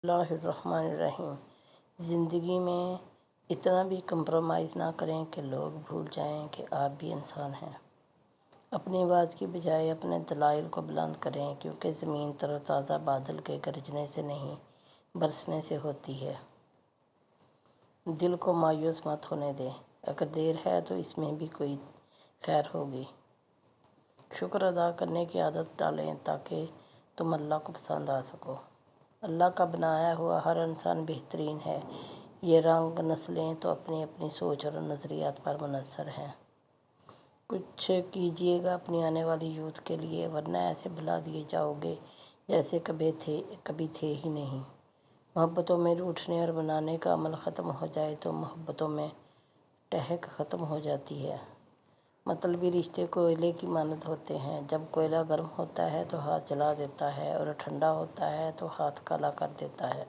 اللہ الرحمن الرحیم۔ زندگی میں اتنا بھی کمپرومائز نہ کریں کہ لوگ بھول جائیں کہ آپ بھی انسان ہیں۔ اپنی آواز کی بجائے اپنے دلائل کو بلند کریں، کیونکہ زمین تر و تازہ بادل کے گرجنے سے نہیں، برسنے سے ہوتی ہے۔ دل کو مایوس مت ہونے دیں، اگر دیر ہے تو اس میں بھی کوئی خیر ہوگی۔ شکر ادا کرنے کی عادت ڈالیں تاکہ تم اللہ کو پسند آ سکو۔ اللہ کا بنایا ہوا ہر انسان بہترین ہے، یہ رنگ نسلیں تو اپنی اپنی سوچ اور نظریات پر منحصر ہیں۔ کچھ کیجیے گا اپنی آنے والی یوتھ کے لیے، ورنہ ایسے بھلا دیے جاؤ گے جیسے کبھی تھے ہی نہیں۔ محبتوں میں روٹھنے اور بنانے کا عمل ختم ہو جائے تو محبتوں میں ٹہک ختم ہو جاتی ہے۔ مطلبی رشتے کوئلے کی مانند ہوتے ہیں، جب کوئلہ گرم ہوتا ہے تو ہاتھ جلا دیتا ہے اور ٹھنڈا ہوتا ہے تو ہاتھ کالا کر دیتا ہے۔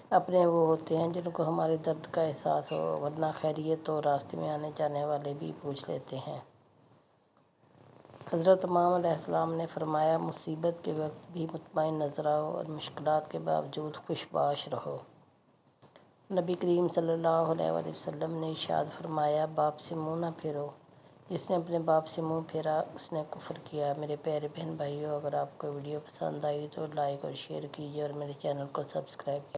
اپنے وہ ہوتے ہیں جن کو ہمارے درد کا احساس ہو، ورنہ خیریت تو راستے میں آنے جانے والے بھی پوچھ لیتے ہیں۔ حضرت امام علیہ السلام نے فرمایا، مصیبت کے وقت بھی مطمئن نظر آؤ اور مشکلات کے باوجود خوش باش رہو۔ نبی کریم صلی اللہ علیہ وآلہ وسلم نے ارشاد فرمایا، باپ سے منہ نہ پھیرو، جس نے اپنے باپ سے منہ پھیرا اس نے کفر کیا۔ میرے پیارے بہن بھائیوں، اگر آپ کو ویڈیو پسند آئی تو لائک اور شیئر کیجیے اور میرے چینل کو سبسکرائب کیجیے۔